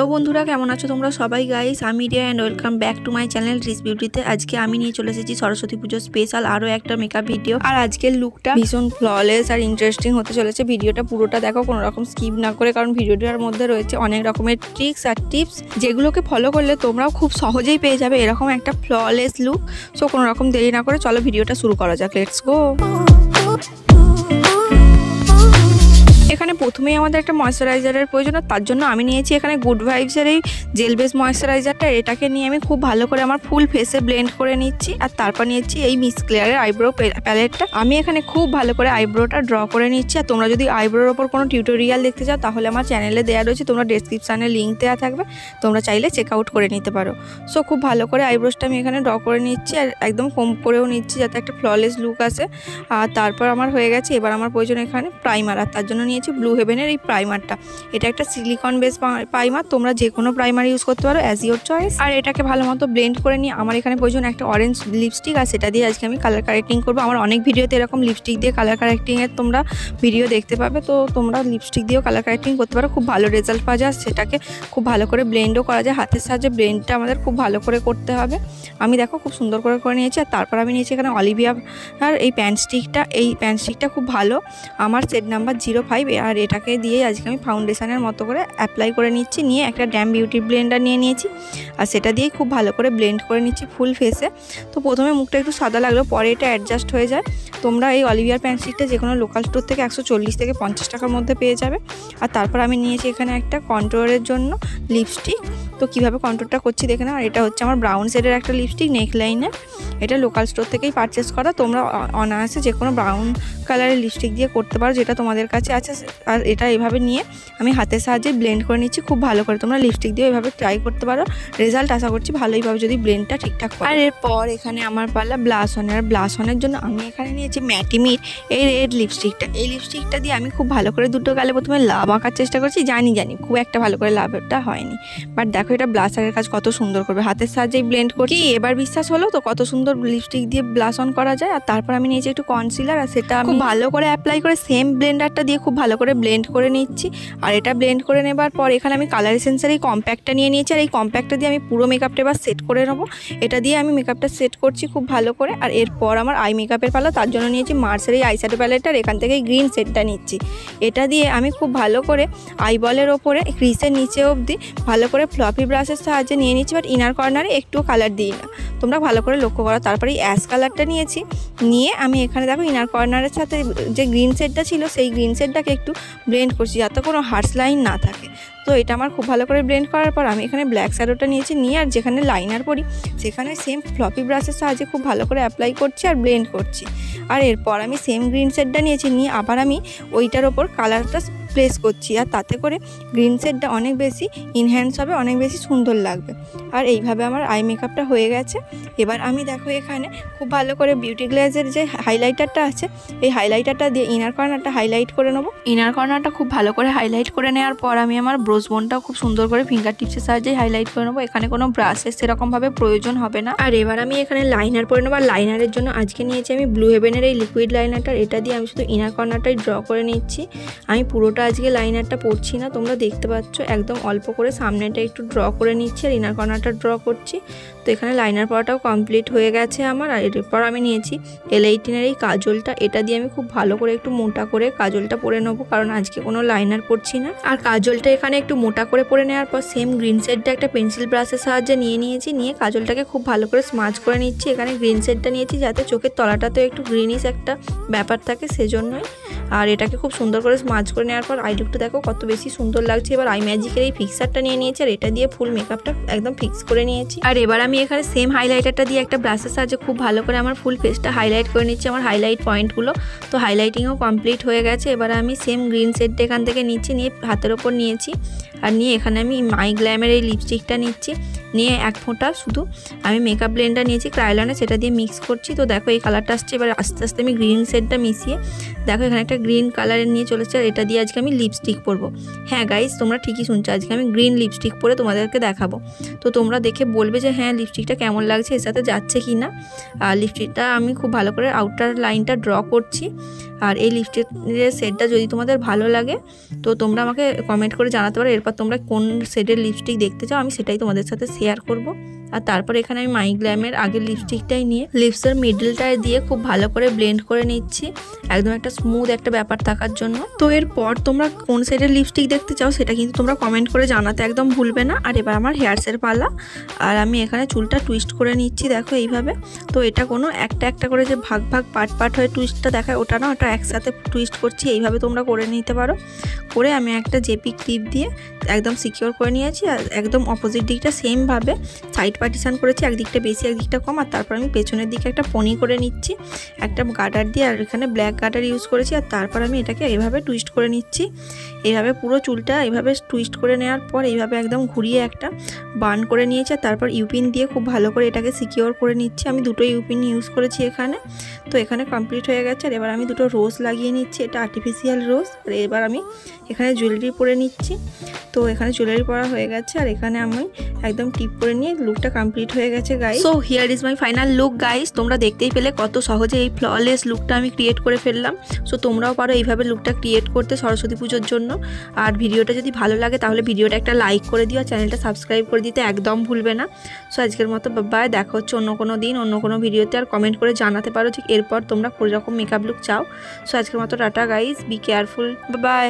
Hello বন্ধুরা, কেমন আছো তোমরা সবাই? গাইস, আমি Riya and welcome back to my channel রিস বিউটিতে। আজকে আমি নিয়ে চলে এসেছি সরস্বতী পুজোর স্পেশাল আরও একটা মেকআপ ভিডিও। আর আজকের লুকটা ভীষণ ফ্ললেস আর ইন্টারেস্টিং হতে চলেছে। ভিডিওটা পুরোটা দেখো, কোনো রকম স্কিপ না করে, কারণ ভিডিওটার মধ্যে রয়েছে অনেক রকমের ট্রিক্স আর টিপস, যেগুলোকে ফলো করলে তোমরাও খুব সহজেই পেয়ে যাবে এরকম একটা ফ্ললেস লুক। সো কোনো রকম দেরি না করে চলো ভিডিওটা শুরু করা যাক। Let's go. এখানে প্রথমেই আমাদের একটা ময়েশ্চারাইজারের প্রয়োজন, তার জন্য আমি নিয়েছি এখানে গুড ভাইবসের এই জেল বেস ময়েশ্চারাইজারটা। এটাকে নিয়ে আমি খুব ভালো করে আমার ফুল ফেসে ব্লেন্ড করে নিচ্ছি। আর তারপর নিয়েছি এই মিস ক্লিয়ারের আইব্রো প্যালেটটা। আমি এখানে খুব ভালো করে আইব্রোটা ড্র করে নিচ্ছি। আর তোমরা যদি আইব্রোর ওপর কোনো টিউটোরিয়াল দেখতে চাও তাহলে আমার চ্যানেলে দেওয়া রয়েছে, তোমরা ডেসক্রিপশানে লিঙ্ক দেওয়া থাকবে, তোমরা চাইলে চেক আউট করে নিতে পারো। সো খুব ভালো করে আইব্রোসটা আমি এখানে ড্র করে নিচ্ছি আর একদম কম করেও নিচ্ছি যাতে একটা ফ্ললেস লুক আসে। আর তারপর আমার হয়ে গেছে। এবার আমার প্রয়োজন এখানে প্রাইমার, আর তার জন্য নিয়েছি ব্লু হেভেনের এই প্রাইমারটা। এটা একটা সিলিকন বেস প্রাইমার, তোমরা যে কোনো প্রাইমার ইউজ করতে পারো অ্যাজ ইউর চয়েস। আর এটাকে ভালো মতো ব্লেন্ড করে নিয়ে আমার এখানে প্রয়োজন একটা অরেঞ্জ লিপস্টিক, আর সেটা দিয়ে আজকে আমি কালার কারেক্টিং করবো। আমার অনেক ভিডিওতে এরকম লিপস্টিক দিয়ে কালার কারেক্টিংয়ের তোমরা ভিডিও দেখতে পাবে, তো তোমরা লিপস্টিক দিয়েও কালার কারেক্টিং করতে পারো, খুব ভালো রেজাল্ট পাওয়া যায়। সেটাকে খুব ভালো করে ব্লেন্ডও করা যায়, হাতের সাহায্যে ব্লেন্ডটা আমাদের খুব ভালো করে করতে হবে। আমি দেখো খুব সুন্দর করে নিয়েছি। আর তারপর আমি নিয়েছি এখানে অলিভিয়া আর এই প্যান স্টিকটা খুব ভালো, আমার সেট নাম্বার 05। আর এটাকে দিয়ে আজকে আমি ফাউন্ডেশনের মতো করে অ্যাপ্লাই করে নিচ্ছি। নিয়ে একটা ড্যাম বিউটি ব্লেন্ডার নিয়ে নিয়েছি, আর সেটা দিয়েই খুব ভালো করে ব্লেন্ড করে নিচ্ছি ফুল ফেসে। তো প্রথমে মুখটা একটু সাদা লাগলো, পরে এটা অ্যাডজাস্ট হয়ে যায়। তোমরা এই অলিভিয়ার প্যান স্টিকটা যে কোনো লোকাল স্টোর থেকে 140 থেকে 50 টাকার মধ্যে পেয়ে যাবে। আর তারপর আমি নিয়েছি এখানে একটা কন্ট্রোলের জন্য লিপস্টিক। তো কীভাবে কন্ট্রোলটা করছি দেখে নাও। আর এটা হচ্ছে আমার ব্রাউন শেডের একটা লিপস্টিক, নেকলাইনের। এটা লোকাল স্টোর থেকেই পারচেস করা। তোমরা অনায়াসে যে কোনো ব্রাউন কালারের লিপস্টিক দিয়ে করতে পারো, যেটা তোমাদের কাছে আছে। আর এটা এভাবে নিয়ে আমি হাতের সাহায্যে ব্লেন্ড করে নিচ্ছি খুব ভালো করে। তোমরা লিপস্টিক দিয়ে এভাবে ট্রাই করতে পারো, রেজাল্ট আশা করছি ভালোই পাবে যদি ব্লেন্ডটা ঠিকঠাক করো। আর এরপর এখানে আমার পালা ব্লাশ অনের। আর ব্লাশ অনের জন্য আমি এখানে নিয়েছি ম্যাটিমির এই রেড লিপস্টিকটা। এই লিপস্টিকটা দিয়ে আমি খুব ভালো করে দুটো গালে প্রথমে লাভ আঁকার চেষ্টা করছি। জানি খুব একটা ভালো করে লাভটা হয়নি, বাট দেখো এটা ব্লাশারের কাজ কত সুন্দর করবে। হাতের সাহায্যেই ব্লেন্ড করছি। এবার বিশ্বাস হলো তো কত সুন্দর লিপস্টিক দিয়ে ব্লাশ অন করা যায়। আর তারপর আমি নিয়েছি একটু কনসিলার, আর সেটা আমি ভালো করে অ্যাপ্লাই করে সেম ব্লেন্ডারটা দিয়ে খুব ভালো করে ব্লেন্ড করে নিচ্ছি। আর এটা ব্লেন্ড করে নেবার পর এখানে আমি কালার এসেন্সের এই কম্প্যাক্টটা নিয়ে নিয়েছি। আর এই কম্প্যাক্টটা দিয়ে আমি পুরো মেকআপটা এবার সেট করে নেবো। এটা দিয়ে আমি মেকআপটা সেট করছি খুব ভালো করে। আর এরপর আমার আই মেকআপের পালা, তার জন্য নিয়েছি মার্সের এই আইশ্যাডো প্যালেটটার এখান থেকে গ্রিন শেডটা নিচ্ছি। এটা দিয়ে আমি খুব ভালো করে আইবলের ওপরে ক্রিসের নিচে অবধি ভালো করে ফ্লপি ব্রাশের সাহায্যে নিয়ে নিচ্ছি, বাট ইনার কর্নারে একটুও কালার দিই না, তোমরা ভালো করে লক্ষ্য করো। তারপরে এই অ্যাশ কালারটা নিয়েছি, নিয়ে আমি এখানে দেখো ইনার কর্নারের সাথে যে গ্রিন শেডটা ছিল সেই গ্রিন শেডটাকে একটু ব্লেন্ড করছি যাতে কোনো হার্শ লাইন না থাকে। তো এটা আমার খুব ভালো করে ব্লেন্ড করার পর আমি এখানে ব্ল্যাক শ্যাডোটা নিয়েছি। নিয়ে আর যেখানে লাইনার পরি সেখানে সেম ফ্লপি ব্রাশের সাহায্যে খুব ভালো করে অ্যাপ্লাই করছি আর ব্লেন্ড করছি। আর এরপর আমি সেম গ্রিন শেডটা নিয়েছি, নিয়ে আবার আমি ওইটার ওপর কালারটা প্লেস করছি। আর তাতে করে গ্রিন শেডটা অনেক বেশি ইনহ্যান্স হবে, অনেক বেশি সুন্দর লাগবে। আর এইভাবে আমার আই মেকআপটা হয়ে গেছে। এবার আমি দেখো এখানে খুব ভালো করে বিউটি গ্লেজের যে হাইলাইটারটা আছে এই হাইলাইটারটা দিয়ে ইনার কর্নারটা হাইলাইট করে নেবো। ইনার কর্নারটা খুব ভালো করে হাইলাইট করে নেওয়ার পর আমি আমার ব্রোজ বোনটাও খুব সুন্দর করে ফিঙ্গার টিপসের সাহায্যে হাইলাইট করে নেবো। এখানে কোনো ব্রাশের সেরকমভাবে প্রয়োজন হবে না। আর এবার আমি এখানে লাইনার পরে নেবো। আর লাইনারের জন্য আজকে নিয়েছি আমি ব্লু হেভেনের এই লিকুইড লাইনারটা। এটা দিয়ে আমি শুধু ইনার কর্নারটাই ড্র করে নিচ্ছি। আমি পুরোটা আজকে লাইনারটা পড়ছি না, তোমরা দেখতে পাচ্ছ একদম অল্প করে সামনেটা একটু ড্র করে নিচ্ছি আর ইনার কর্নারটা ড্র করছি। তো এখানে লাইনার পড়াটাও কমপ্লিট হয়ে গেছে আমার। আর এরপর আমি নিয়েছি L18-এর এই কাজলটা। এটা দিয়ে আমি খুব ভালো করে একটু মোটা করে কাজলটা পরে নেবো, কারণ আজকে কোনো লাইনার পড়ছি না। আর কাজলটা এখানে একটু মোটা করে পরে নেওয়ার পর সেম গ্রিন শেডটা একটা পেন্সিল ব্রাশের সাহায্যে নিয়ে নিয়েছি। নিয়ে কাজলটাকে খুব ভালো করে স্মাচ করে নিচ্ছি। এখানে গ্রিন শেডটা নিয়েছি যাতে চোখের তলাটাতেও একটু গ্রিনিশ একটা ব্যাপার থাকে, সেজন্যই। আর এটাকে খুব সুন্দর করে স্মাচ করে নেওয়ার পর আই লুকটা দেখো কত বেশি সুন্দর লাগছে। এবার আই ম্যাজিকের এই ফিক্সারটা নিয়ে নিয়েছি, আর এটা দিয়ে ফুল মেকআপটা একদম ফিক্স করে নিয়েছি। আর এবার আমি এখানে সেম হাইলাইটারটা দিয়ে একটা ব্রাশের সাহায্যে খুব ভালো করে আমার ফুল ফেসটা হাইলাইট করে নিচ্ছি, আমার হাইলাইট পয়েন্টগুলো। তো হাইলাইটিংও কমপ্লিট হয়ে গেছে। এবার আমি সেম গ্রিন শেডটা এখান থেকে নিচ্ছি, নিয়ে হাতের ওপর নিয়েছি। আর নিয়ে এখানে আমি মাই গ্ল্যামের এই লিপস্টিকটা নিচ্ছি। নিয়ে এক ফোঁটা শুধু আমি মেকআপ ব্লেন্ডার নিয়েছি ক্রায়োলনে, সেটা দিয়ে মিক্স করছি। তো দেখো এই কালারটা আসছে। এবার আস্তে আস্তে আমি গ্রিন শেডটা মিশিয়ে দেখো এখানে একটা গ্রিন কালারের নিয়ে চলেছে, আর এটা দিয়ে আজকে আমি লিপস্টিক পরবো। হ্যাঁ গাইস, তোমরা ঠিকই শুনছো, আজকে আমি গ্রিন লিপস্টিক পরে তোমাদেরকে দেখাবো। তো তোমরা দেখে বলবে যে হ্যাঁ লিপস্টিকটা কেমন লাগছে, এর সাথে যাচ্ছে কি না। আর লিপস্টিকটা আমি খুব ভালো করে আউটার লাইনটা ড্র করছি। আর এই লিপস্টিকের শেডটা যদি তোমাদের ভালো লাগে তো তোমরা আমাকে কমেন্ট করে জানাতে পারো। এরপর তোমরা কোন শেডের লিপস্টিক দেখতে চাও আমি সেটাই তোমাদের সাথে শেয়ার করব। আর তারপর এখানে আমি মাই গ্ল্যামের আগের লিপস্টিকটাই নিয়ে লিপসের মিডলটায় দিয়ে খুব ভালো করে ব্লেন্ড করে নিচ্ছি, একদম একটা স্মুথ একটা ব্যাপার থাকার জন্য। তো এরপর তোমরা কোন শেডের লিপস্টিক দেখতে চাও সেটা কিন্তু তোমরা কমেন্ট করে জানাতে একদম ভুলবে না। আর এবার আমার হেয়ারসের পালা, আর আমি এখানে চুলটা টুইস্ট করে নিচ্ছি দেখো এইভাবে। তো এটা কোনো একটা একটা করে যে ভাগ ভাগ পার্ট পার্ট হয়ে টুইস্টটা দেখায় ওটা না, ওটা একসাথে টুইস্ট করছি। এইভাবে তোমরা করে নিতে পারো। করে আমি একটা জেপি ক্লিপ দিয়ে একদম সিকিওর করে নিয়েছি। আর একদম অপোজিট দিকটা সেমভাবে সাইড পার্টিশান করেছি, একদিকটা বেশি একদিকটা কম। আর তারপর আমি পেছনের দিকে একটা পনি করে নিচ্ছি একটা গার্ডার দিয়ে, আর এখানে ব্ল্যাক গার্ডার ইউজ করেছি। আর তারপর আমি এটাকে এইভাবে টুইস্ট করে নিচ্ছি। এইভাবে পুরো চুলটা এইভাবে টুইস্ট করে নেওয়ার পর এইভাবে একদম ঘুরিয়ে একটা বার্ন করে নিয়েছি। আর তারপর ইউপিন দিয়ে খুব ভালো করে এটাকে সিকিওর করে নিচ্ছি। আমি দুটো ইউপিন ইউজ করেছি এখানে। তো এখানে কমপ্লিট হয়ে গেছে। আর এবার আমি দুটো রোজ লাগিয়ে নিচ্ছি, এটা আর্টিফিশিয়াল রোজ। আর এবার আমি এখানে জুয়েলারি পরে নিচ্ছি। তো এখানে জুয়েলারি পরা হয়ে গেছে, আর এখানে আমি একদম টিপ করে নিয়ে লুকটা কমপ্লিট হয়ে গেছে guys. So here is my final look guys. তোমরা দেখতেই পেলে কত সহজে এই ফ্ললেস লুকটা আমি ক্রিয়েট করে ফেললাম। সো তোমরাও পারো এইভাবে লুকটা ক্রিয়েট করতে সরস্বতী পুজোর জন্য। আর ভিডিওটা যদি ভালো লাগে তাহলে ভিডিওটা একটা লাইক করে দিও, আর চ্যানেলটা সাবস্ক্রাইব করে দিতে একদম ভুলবে না। সো আজকের মতো বাই, দেখা হচ্ছে অন্য কোনো দিন অন্য কোনো ভিডিওতে। আর কমেন্ট করে জানাতে পারো ঠিক এরপর তোমরা কোন রকম মেকআপ লুক চাও। সো আজকের মতো tata guys, be careful, by.